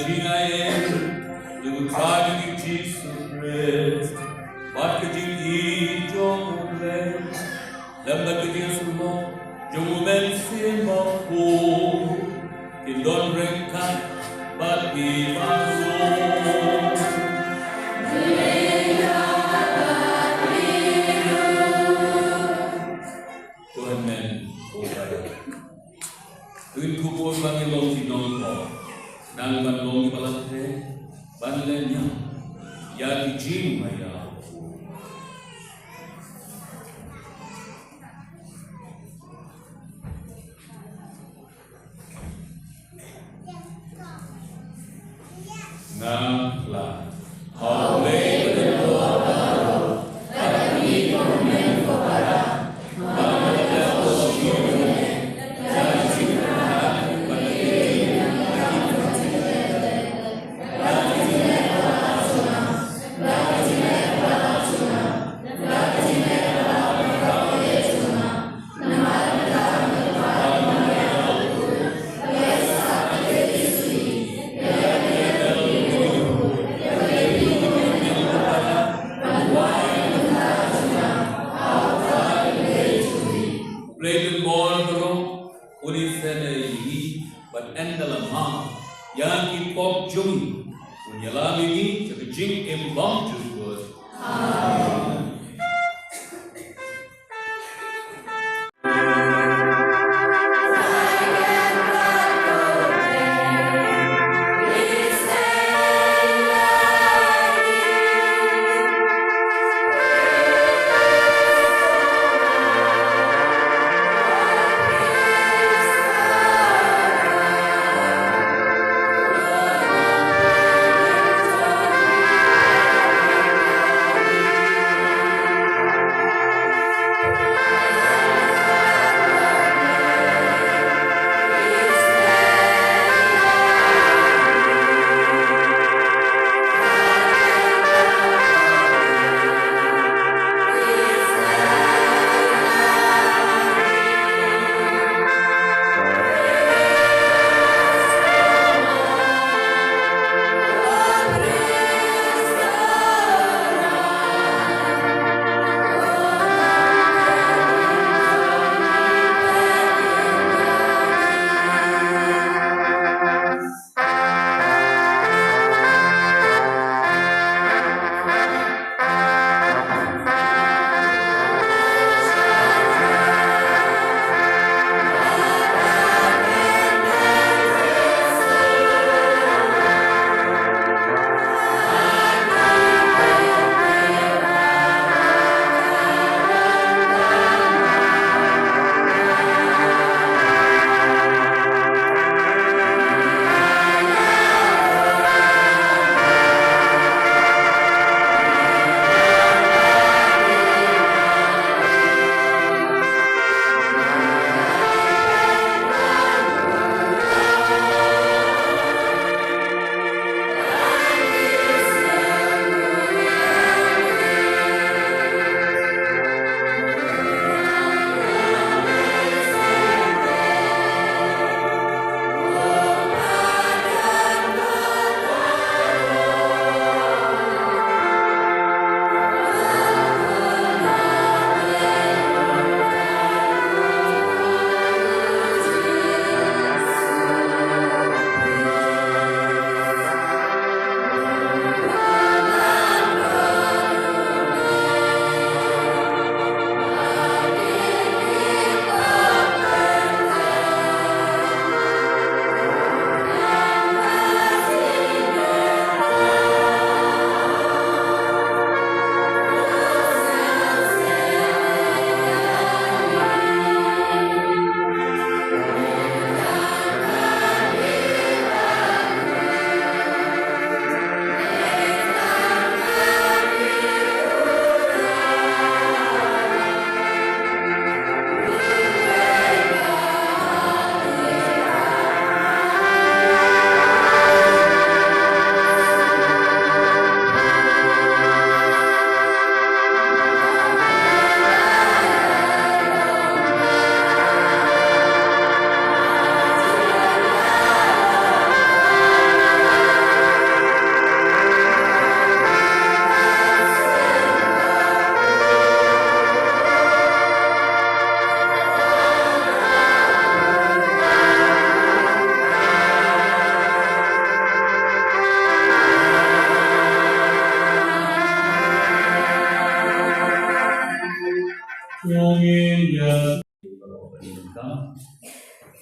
Jinael, yung tragic Jesus Christ, bakit yung ijong ublay, lambat yung Jesus mo, yung umensin mo po, kindon rengkat, ba't ibang Tuhan men, Tuhan kubur Panginoong Pinoy ko, nang manlong palate, banlen niya, yagi jing maya. Nangla,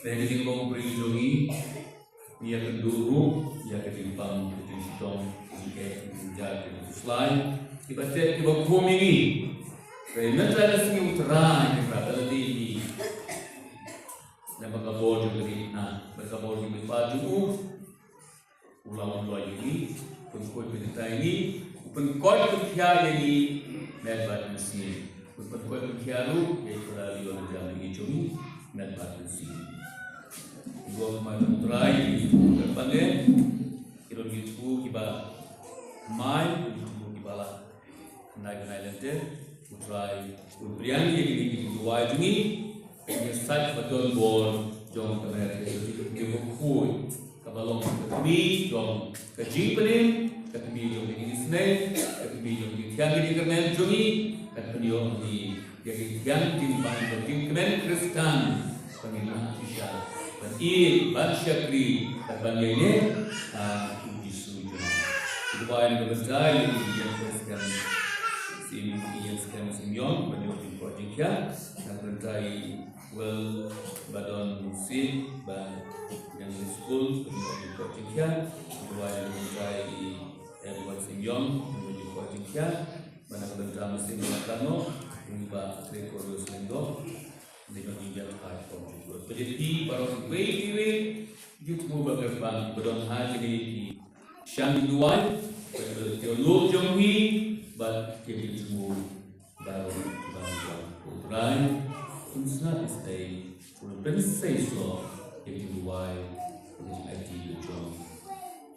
Dari tingkong berinjungi, ia keduru, ia ketimpang, ketimpang, ia menjadi uslai, kita cek kita kumingi, kerana ada segi utara yang berada di dan berkabur juga di berkabur di baju, ulang ini, pengkoi berita ini, pengkoi berkhiar ini, mereka mesti, pengkoi berkhiaru, yaitu dari orang jalan hijau, mereka mesti. Gua kemarin try berbagai kilo gitu kita main gitu kita lah naik nanti try berian ini dua ini ini start betul bol jom kemarin itu kita kuy kabalong kami jom kejimpelin kami jom ini snake kami jom tiang ini kemarin jomi kami jom di yang timbang kemarin Kristen pengilang Isya ini Syakri terbangnya disuju. Itu yang berbeza yang sekarang Simyon beliau di Projectnya yang berdaya well badon musim yang di school beliau di Projectnya itu yang berdaya buat Simyon beliau di Projectnya mana berdaya musim Makano hingga Trekorus Lendo dengan hingga iPhone. Jadi baru wait, YouTube berkembang berdon hari ini di Shanghai Duai, teolog Jonghi, but kita semua baru Ukraina, unsur istay, prinsip so kita Duai, kita di Jong.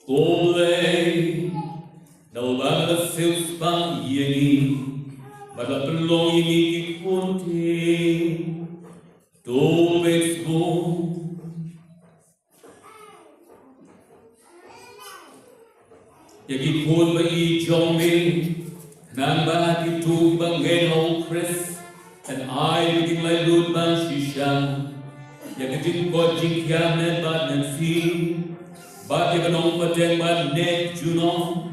Oleh, dah balas silspan ini, balas pelong ini dikunci. Tobes go Yagi pun bagi jombe Nambah itu bangen ho Chris And I begin my loot ban shisha Yagi din ko jingkya men bad nansi Bad yaganong paten bad net juno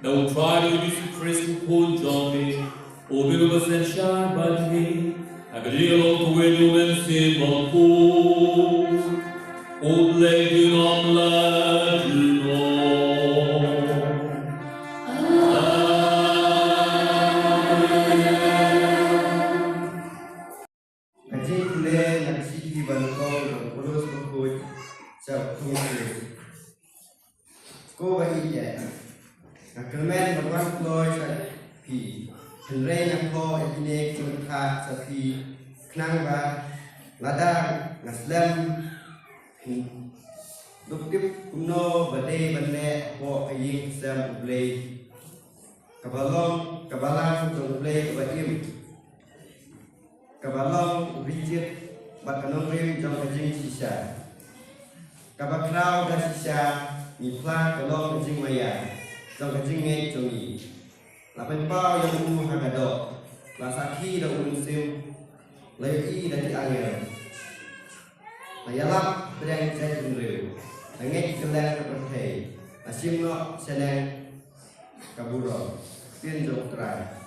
Daw try to use Chris pun jombe Obilu basen shar bad me Agrilong kuwenu mensimaku Oleh dunam lajuno Kaji kule naksiki balkong Urus bukut Sabtu Ko bahaya Nakelmen berwan kloy Pi Henry yang ko ekine kunka sapi knang ba ladang naslam duktip kuno bade bane ko ayin sam ublay kabalang jong ublay kabatim kabalang rijit bakanong rim jong kajing sisa kabakrao da sisa mifla kalong kajing maya jong kajing ngay jongi Lapan pau yang umum hagadok, lasaki dan umusim, lagi dari angin. Layalap berang saya jumriu, langit kelang kepercayai, asim no senang kaburo, pinjok terang.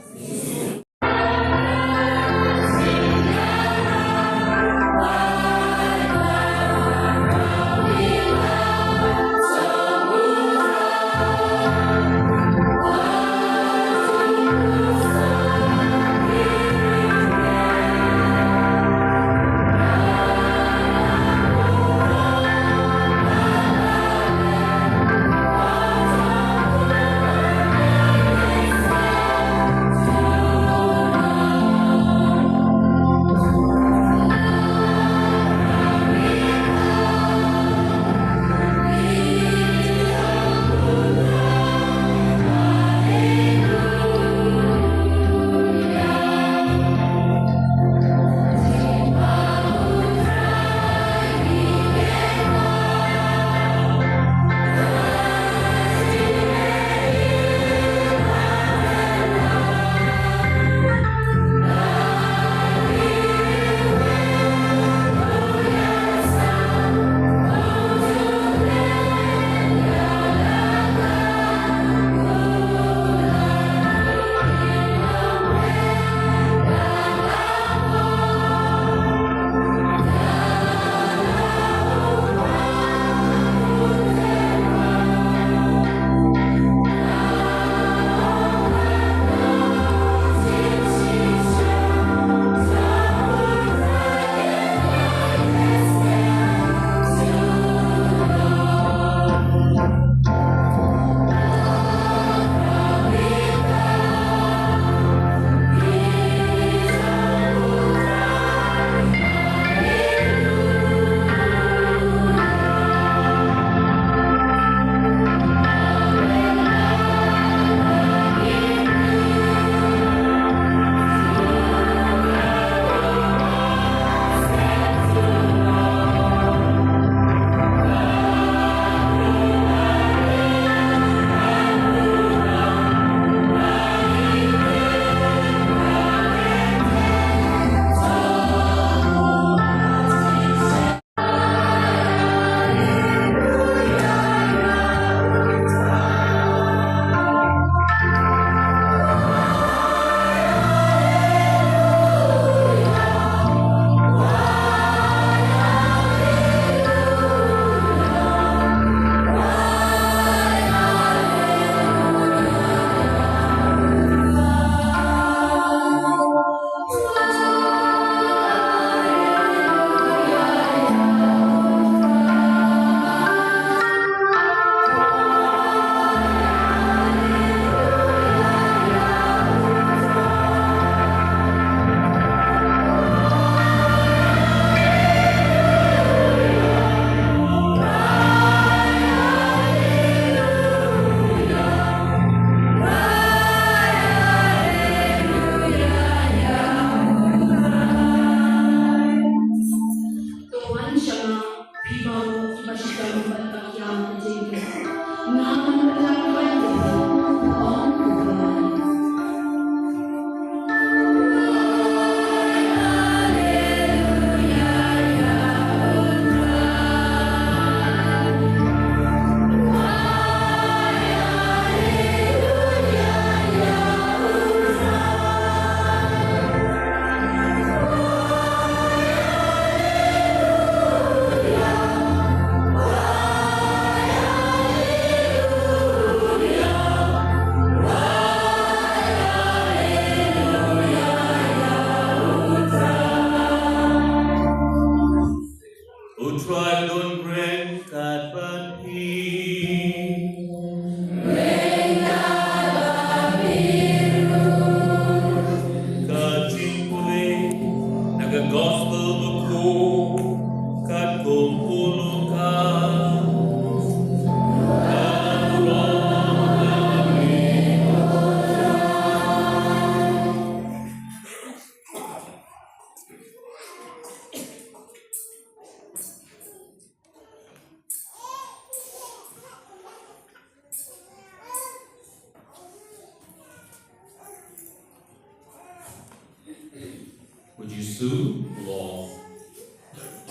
Jisu long.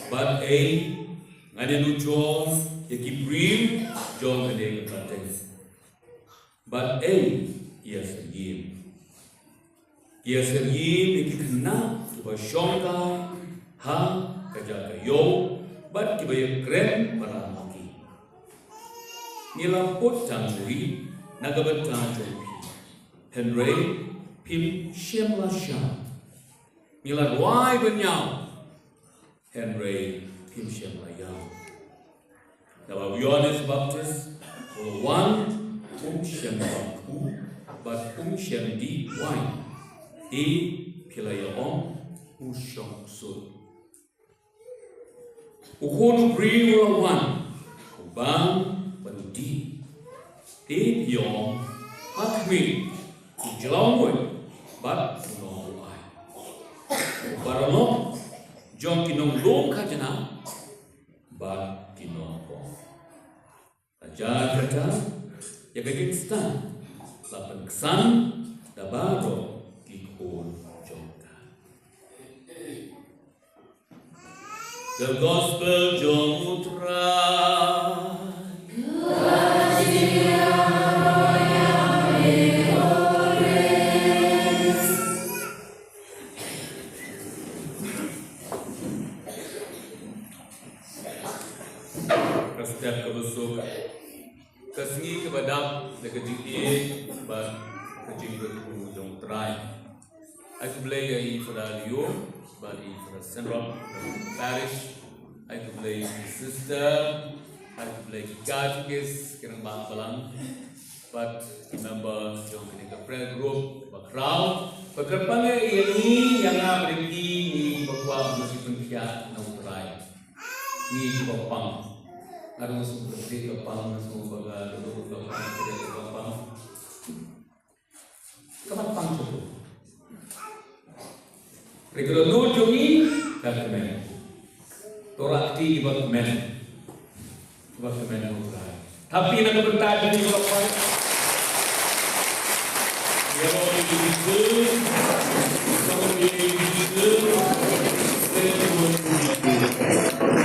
But ngani John yakibrim John kene katen. But ia sergim yakikena kiba shongka ha kaja kayo but kiba yakrem para maki. Nila pot tangui nagabat tangui Henry pim shemla sham. Nila ruai benyau Henry pim shemla yau. Now Johannes Baptist one shem bangku but shem di wine pilaya om shong sud. Ukonu bri wala one ubang badudi yom hakmi jalawoi but no ai. Baralo jong kinong long kajana but kinong ko. Ajar kata ya Pakistan lapan kesan dabaro kikon jongka. The Gospel John Utrai. Setiap kebesok kasih kepada dekati ba kajing berku jong try. Aku beli ai pada Leo, bagi pada Senrop Parish. Aku beli sister, aku beli katikis kerana balang. But remember jong kini ke prayer group, background. Pekerjaan ini yang apa ni bawa masih penkiat nak try. Ni bapang. Ada masuk berarti kepang, masuk baga, dulu kepang, tidak kepang. Kepang cukup. Regular note jogi, kata men. Torakti ibak men utai. Tapi nak bertanya di bawah. Ya boleh begitu, kalau dia begitu,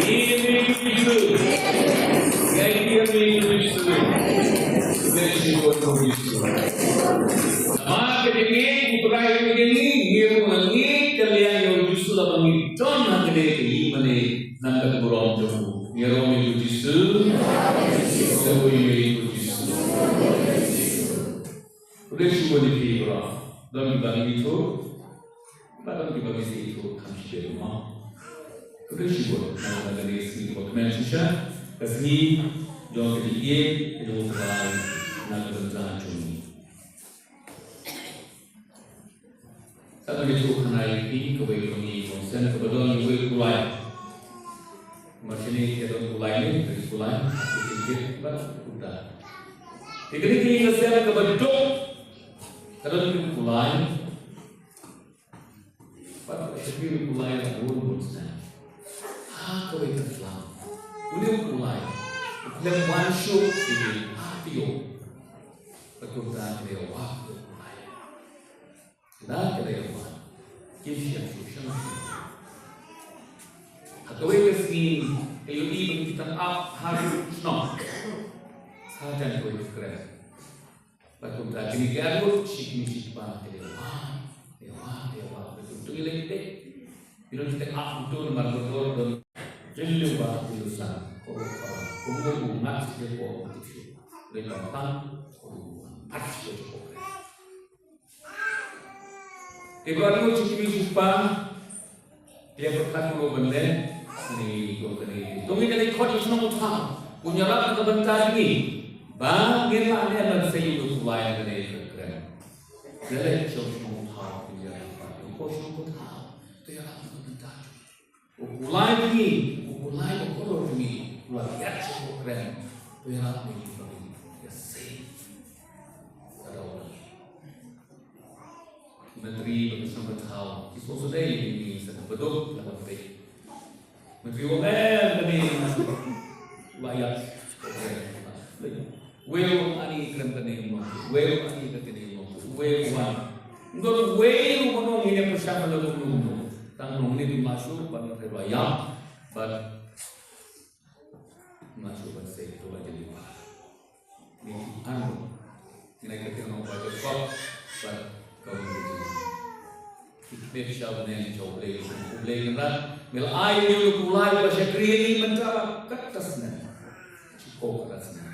ini begitu. Dia begitu. Maka ini utai begini, dia mengi kalian yang justru dapat mengiton nak kedai mana nak berorang jauh. Dia orang itu justru, semua itu justru. Udah semua dipikirkan. Dan bagi itu, pada bagi itu kami semua. Udah semua nak dari sini dokumen susah. Kasih jangan kedai itu utai nak berjalan jauh. Satu itu kena ini kebaikan ini konsen kebetulan ibu kulai. Macam ni kita kulai ni dari kulai sedikit sudah. Jadi kita sekarang kebetulan kalau kita kulai, pada sekali kulai yang buruk sana. Kebaikan Islam. Udah kulai, yang masuk di hati berkorban dewa kulai. Dah dewa, kisah susah. Atau ini kalau ibu kita harus nak, sahaja kau keren. Betul tak? Jadi garut sih pak dewa betul lelaki. Bila kita betul marbetul dan jelas betul sah. Kau mat siapa betul. Lepas pasti cukup. Ibarat sih pak dia berkata benda ni dokter. Tunggu dari kau di sana utang. Punya orang kebentar ni. Bang, dia ada yang saya itu lain dari keren. Jadi semua utang dia apa? Kau semua utang. Dia orang kebentar. Ulai ni, ulai berkorban ni, ulai ya semua keren. Dia orang ni ya sih. Ada orang. Menteri bersama tahu. Itu sudah ini sedang betul dalam baik. Menteri Wamen kami layak. Well ani keren kene mo. Well ani kene mo. Well one. Ngor well kono ini persiapan lalu. Tang nong ni masuk pada terbayang, but masuk pada itu aja di mana. Ni anu, ni kita nong baca kok, but kau ni. Kita siapa ni jauh lagi kan? Mel air ni kulai bahasa kriya mencara kertasnya, cukup kertasnya.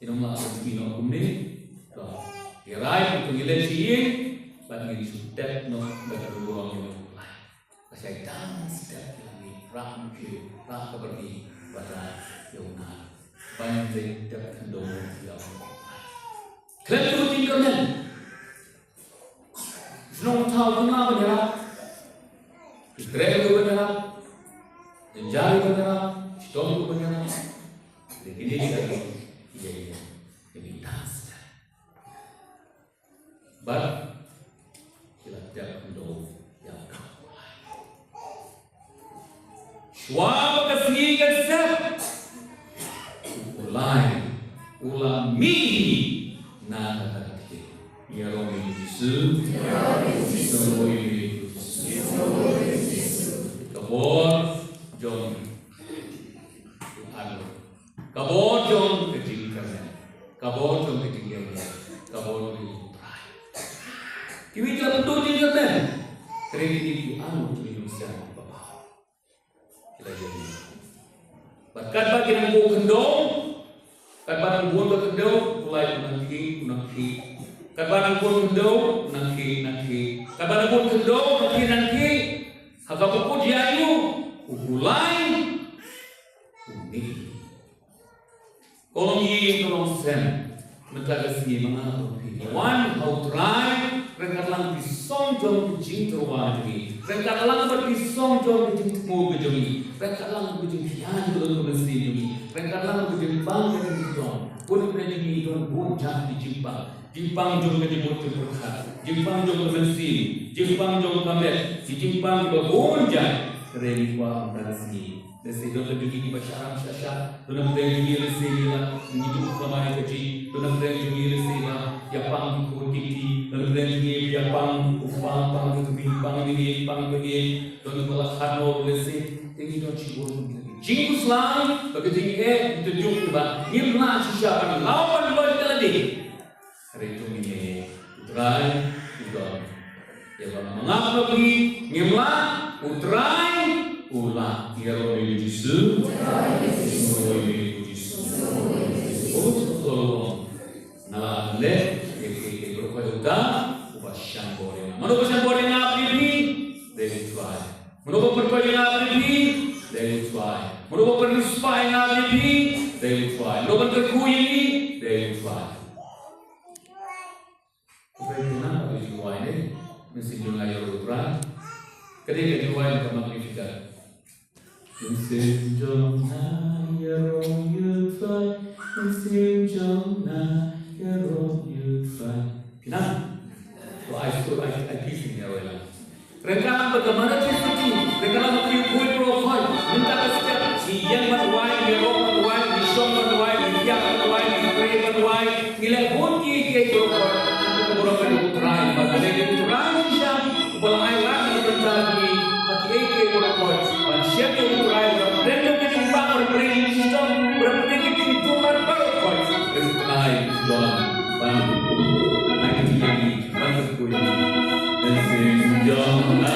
Ini malah begini kumni, dah. Irai itu nilai sih, bagi sudah no berdoa ni kulai. Bahasa dan sudah lagi ram seperti pada Yona. Banyak dah kendor yang. Kelihatan tu tinggalnya. Senang tahu kenapa dia? Istri itu benar, jari benar, stone itu benar. Jadi dia das. But kita tidak perlu yang kau. Suara kesihatan sep, ulami, nada terjadi. Ya Romi Yesus, semua ini kabor jom anu kabor jom ketinggalan kabor jom ketinggalan kabor itu kita betul tidak kan kredit anu Indonesia bapa kita jadi berkat bagi yang buat kendong kat barang buat kendong mulai nanti kat barang buat kendong nanti kat barang buat kendong nanti Hakapu dia itu ukulai unik. Kalau ni kalau sen, mereka kesini mengatur ini. Wan how try, mereka lang pisong jom kucing terwajib. Mereka lang berpisong jom kucing mau kejumi. Mereka lang kucing kian belum bersih jumi. Mereka lang kucing bang kucing jom. Pun mereka ni jom buncah di Jepang. Jepang jom kejebut berkat. Jepang jom bersih. Jepang jom kamet. Di Jepang juga buncah. Keren kuah berasih. Desi dona juga masyarakat syasha. Dona mereka juga resih lah. Hidup ramai kecil. Dona mereka juga resih lah. Yapang kutiti. Dona mereka juga yapang ufang pang pang ini. Dona malah kano resih. Ini dona cibur. Jingkus lang. Bagi jingke itu juga. Nimla syasha. Lawan buat tadi. Hari itu ini utrai udah ya bang mengapa pergi ngimla utrai ulah ya Romi Yesus oh nah le ke berkoda ubasyan borena mano ubasyan borena apri they try mano berkoda apri they try mano berspy apri they try mano berkuyi they try. Bagaimana kalau dijual ini mesti jual air urang, ketika dijual ke magnifikat. Mesti jual air urang, mesti jual air urang. Kenapa? Kalau I kisah ya wala. Mereka bagaimana seperti mereka memberi kue profil, minta kesetiap siang berwai, gerok berwai, bisong berwai, biak berwai, kue berwai, nilai bunyi kayak profil. Orang utrai, bahasa dia utrai siya, walang ay lang berjadi, pati eke orang kuat, manusia yang utrai, orang rendo keting bangun, beri sistem, berarti keting tuhan baru kuat, utrai, jualan, bangun, naik tinggi, bangun kuih, dan senjata.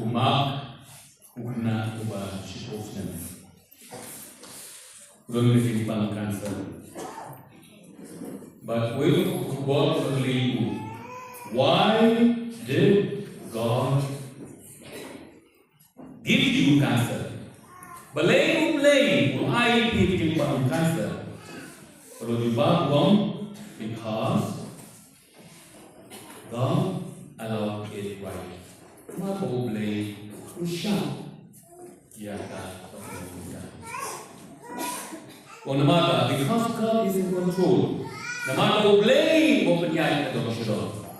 Umak ukna uba shikofnen. Run Filipino cancer. But we God believe. Why did God give you cancer? Belay why did you cancer? Kalau dibangun because God allowed it right. Maka boleh usah ya kan? Namata because God is in control. Namata boleh mempunyai atau masyarakat.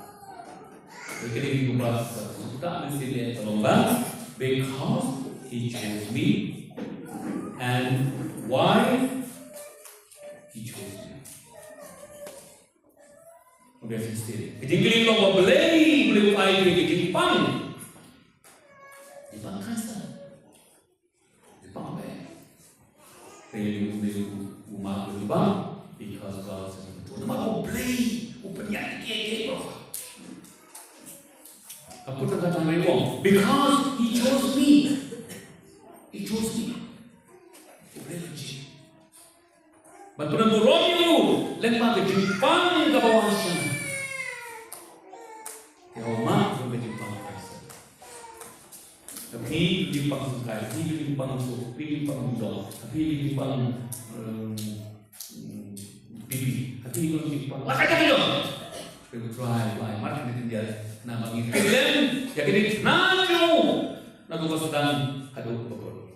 Jadi kita bahas tak mesti tolonglah because He chose me and why He chose me. Udah mesti. Ketinggalan lo boleh upaya ke Jepang. Jepang kasa. Jepang apa? Beli rumah Jepang because God said itu. Nama beli upaya ke Aku tak kata mereka because He chose me. He chose me. Boleh lagi. Bantuan Romeo lempar ke Jepang ke bawah sana. Ya Oma ke Jepang kasa. Tapi Jepang suka, tapi Jepang suka, tapi Jepang muda, tapi Jepang pipi, tapi Jepang. Wah kata dia. Kita try, marah kita dia. Nama kita kalian, ya kita naju, nagu kesudahan aduh betul.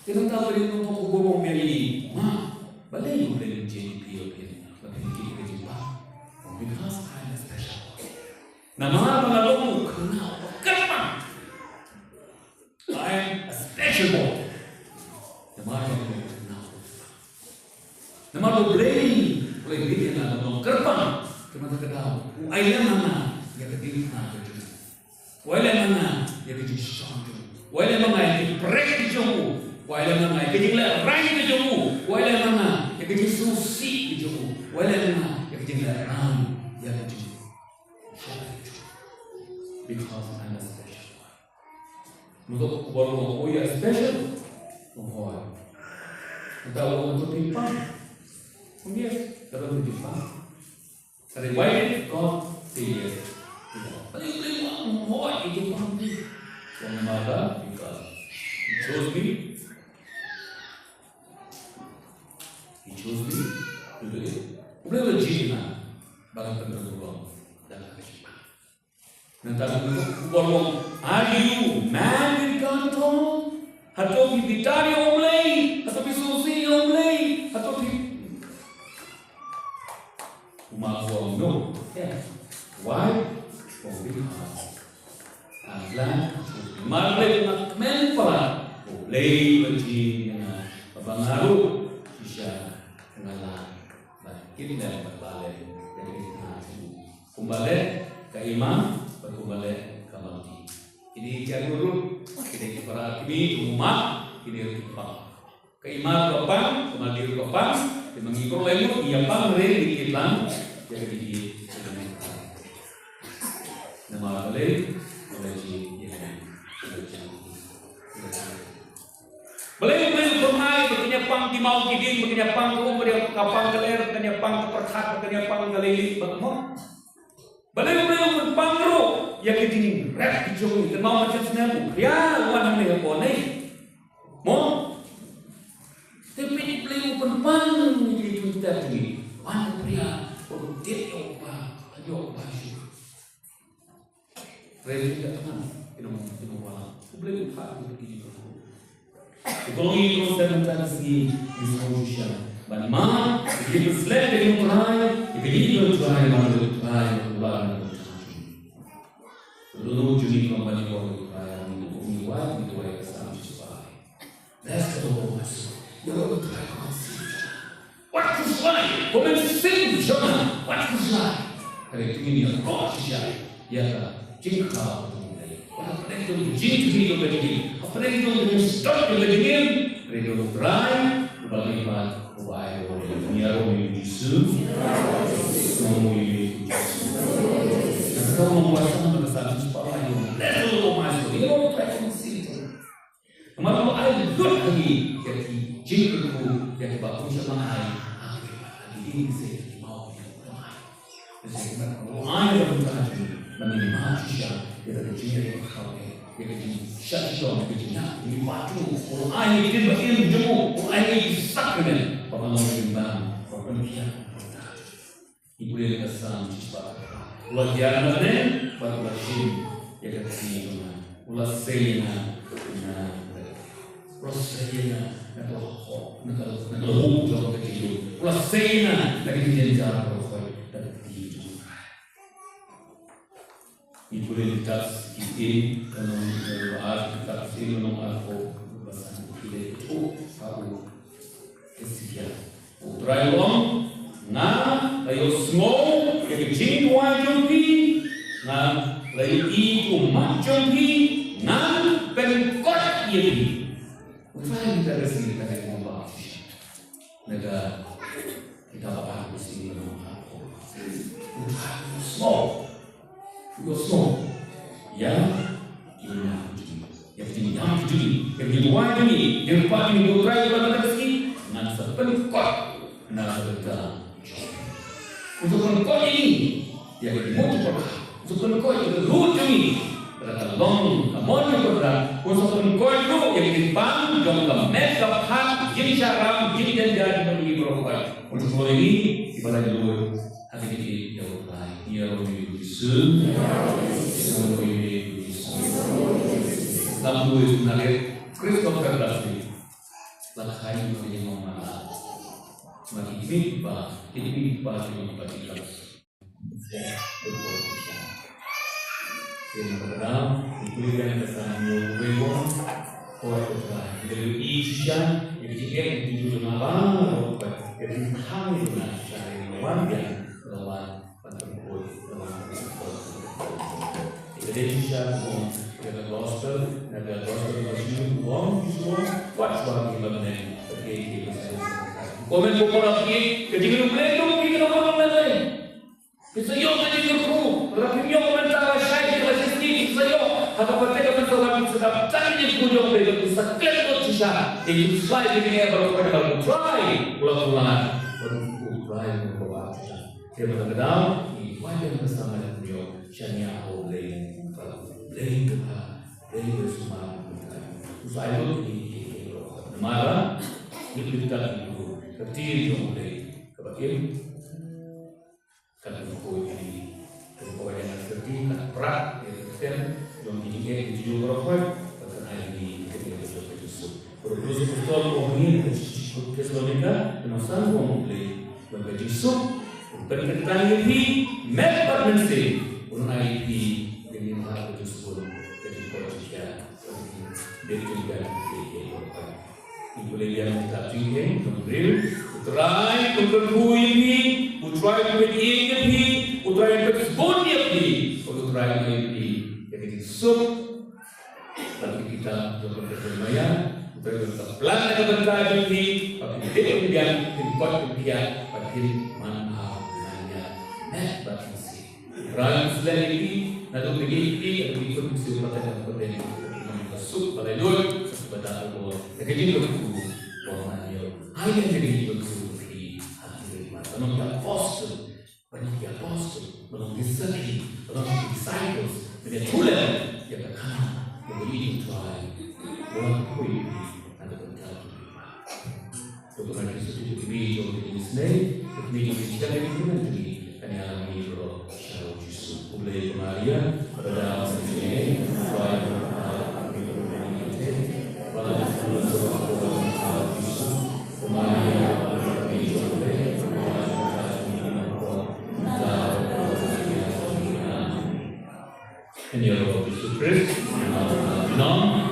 Kita tahu ini untuk hubung meli, balai boleh jadi pion, tapi kita jumpa, because I am special. Nama pengalung kenal, kenapa? I am a special boy. Nama pengalung kenal. Nama boleh bikin nama kenapa? Cuma terkenal. Wailah mana yang kediri nak kerja. Wailah mana yang kerja sangat. Wailah mana yang kerja jauh. Wailah mana yang kerja rai jauh. Wailah mana yang kerja susi jauh. Wailah mana yang kerja ram yang jauh. Because I'm a special one. Untuk baru oh ya special. Oh, tahu untuk timpang. Kemudian terus timpang. Tapi why did God say yes? Paling mau itu pasti. Kenapa? Because He chose me. He chose me to do it. Boleh berjina, bahkan tergolong dalam kehidupan. Nanti kalau are you man with God at all? Atau bidari oleh, atau bisusi oleh, atau Umakuang no. Yes. Why? Because Aslan Marley Menpala boleh berjin pengaruh bisa kenalan bangkit dan berbalik dari kembali ke iman kembali ke mati. Ini cari dulu kita para ini rumah ini rumah ke iman kapan kembali kapan mengikut lemu ia pang rei di kitlang jadi di nama malay malaji yang Belai pernah begini pang di mau kidin begini pang ko begini kapang galer begini pang perkat begini pang galili bagmo belai pang ro ya kidin rap kijong kan mau macam senamu ya wan ne ko nei mo tapi ni belai pang ni kita ni wan pria ko dia opa ayo opa shu rele ka tan ino wala belai pang begini Economy constante segi distribution. But man, if you select the new try, if you need to try, man, to try, to learn, to try. Lulu juni company want to try, and to only one, to try, to try. That's the whole message. You have to try, what is life? Come and sing, Jonah. What is life? Kaya tingin niya, oh, siya. Yata, jingka. Aprende um jeito de viver, aprende um história de viver, aprende um trai, o balimat, o ai, o dinheiro, o Jesus, como ele disse. Então não passamos nessa disparada, não mais do que eu trai com sítio. Mas o ai do aqui, que aqui jeito do que aqui bagun sama ai, aqui dice que mau que mai. O ai do trai, na minha marcha kita kecil kalau kita syaitan kecilnya ini batu orang air itu bagian jemu orang air sak dengan pengalam bimbang perkembangan ibu yang kesam cepat ulah dia mana baru lagi ya kecil ulah sena prosesnya atau negara jauh kecil ulah sena lagi dijaga Ibu yang ditas ini kalau bahas kita sini nomor aku bahasa kita itu aku kesekian. Utrai long na layo small kecil wajumpi na layo itu macampi na pengkot ini. Utrai kita kesini kita membahas negara kita bahas di sini nomor aku. Small. Gosong yang ini yang kedua ini yang paling diurai pada rezeki nasa pengkot nasa dalam untuk pengkot ini yang dimulai untuk pengkot itu root ini berada long kamu juga untuk pengkot itu yang dipang jangka mereka hak jadi cara jadi dan bagi berubah untuk mulai ini ibadah dulu hati ini yang lain yang lebih Yesus, semua ini Yesus. Lalu itu nanti Kristus berdasar. Lakai menjadi mana? Semakin mimpa yang memberikan. Yang pertama, diberikan kesan yang bebas. Orang dari Isya yang dijadikan di dunia malam, dari kami benar dari warga lawan pentempuh. Indonesia, the gospel, and the gospel was new, one, what's what we love them, okay, komen beberapa kali, ketika mereka mungkin orang lain, saya menjadi guru, tetapi saya mencari saya di sini, saya harus bertekad mensolami sedap cari punya mereka bisa kelihatan susah, itu saya ini berapa kali try, ulang-ulang, berubah, dia berkenal, wajah bersama dengan beliau, syariah oleh Lain bersama usai itu marah itu terdiri oleh kebagian kan buku ini buku yang seperti prak yang ini dijual berapa karena ini ketika itu produksi betul ini Tesalonika dan sanggup membeli membeli sup berkaitan ini mepar mensi untuk IP yang harus disebut jadi politika dari juga ibu lihat kita tinggi kemudian utrai berkuih ini utrai beringin ini utrai bersembunyi ini utrai ini jadi sup tapi kita berpercaya utrai berpelan dan berkata ini tapi tidak kemudian import kemudian bagi manfaat nanya net berfungsi utrai selain ini Nado PGP at ikot si patay ko din ng pasuk balay doon sa bata ko. Nagajin ko ko manyo. Ay nagajin ko di hati mata nung apostle, pati apostle, nung disciples, nung disciples, dengan tulen yang akan menjadi tuai. Orang kui ada bentuk. Tuhan Yesus itu video di sini, video kita ini pun nanti kami alami bro. Yesus mulai Maria pada sini, tuai in your Lord Jesus Christ, now.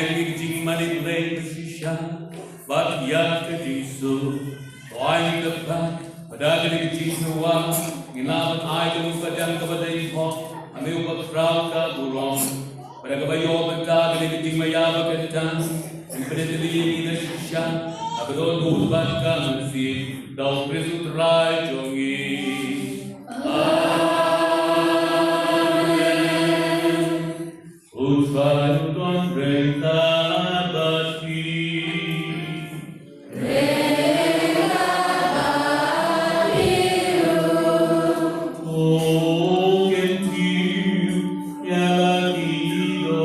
Bang jing mani lay shisha, but ya ke jisu. Toy the back, pada ke jisu wa, nginapan ay ke kadang ke badai ho, amiu ba frau ka burong. Pada ke bayo benta ke jing maya ba kentan, en pada di na shisha, abdon dul ban ka mesti, dau presu trai jongi. Utfallo con renta batti. Oh, gentil, ya Dio.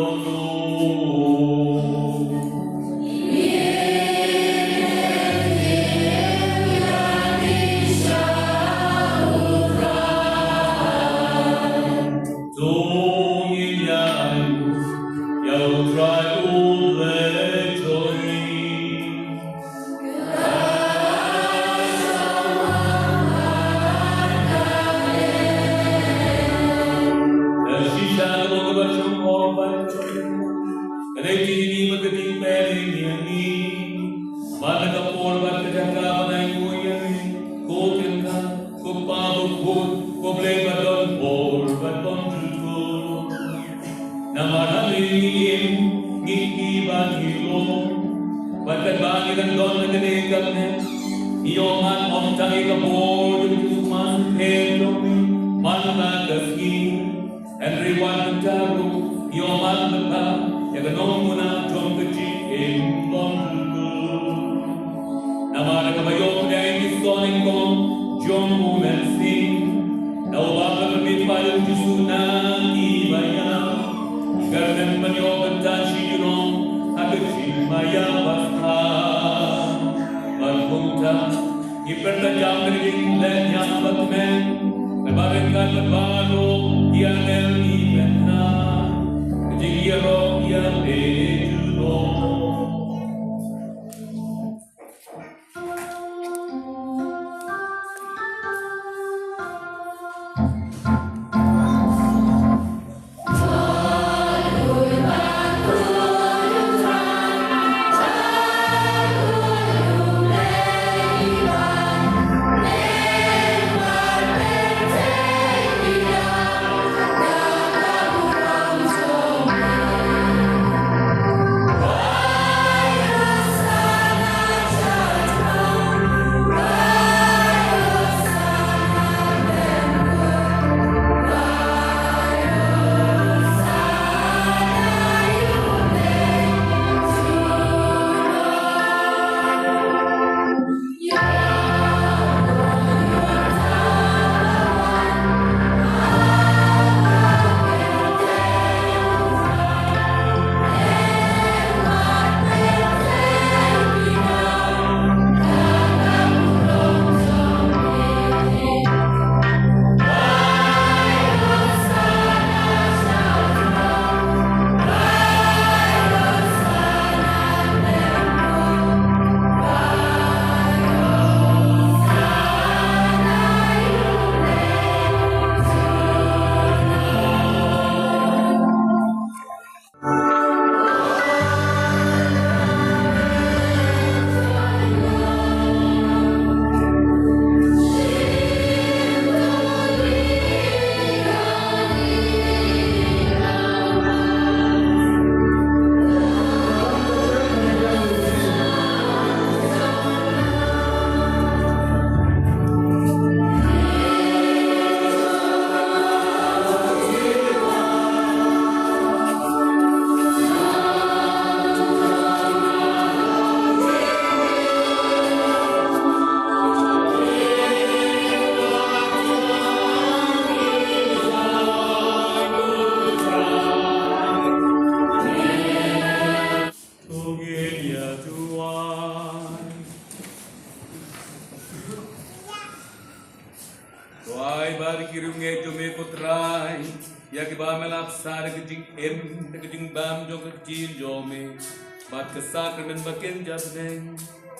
Bat kesakramen bakin jabneng,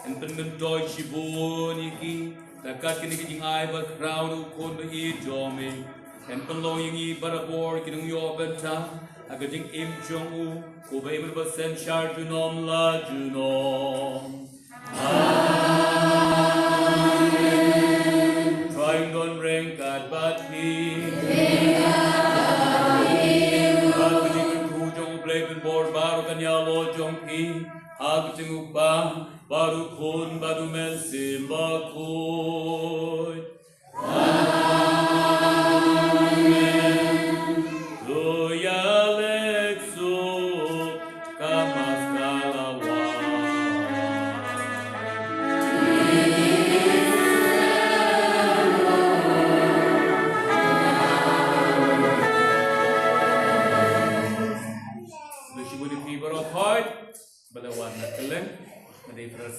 en pengen deutsche boniki, takat kini kijing ai bat crowd kon be i jome, en penloying i barabor kinung yo benta, Agajing Im Jong U, Kuba Im Basen Char Junom La Junom. Amen. Trying Don Ring Kat Bat Hi. Agajing Ku Jong Bleben Bor Baru Kanyalo Jong Hi. Agajing Upa Baru Kun Baru Men Simba Kuy.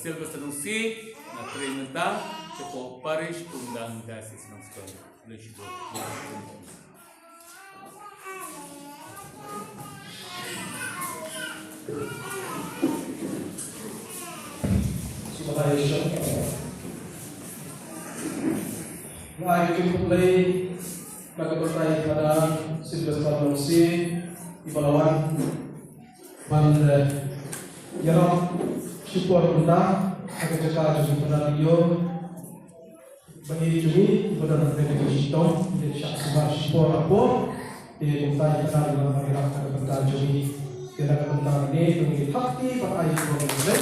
Silva Sanusi, na Trinita, Choco Parish, Undang Gasis ng Sekolah. Legibo. Mari kita mulai berkata kepada Silva Sanusi di Palawan, Yarok Syukur benda akan cakap jadi benda dia bagi jumi benda nanti kita hitung jadi syak syukur apa dia minta kita dalam akhirat akan benda jumi dia akan benda ini menjadi hati pada ayat Tuhan.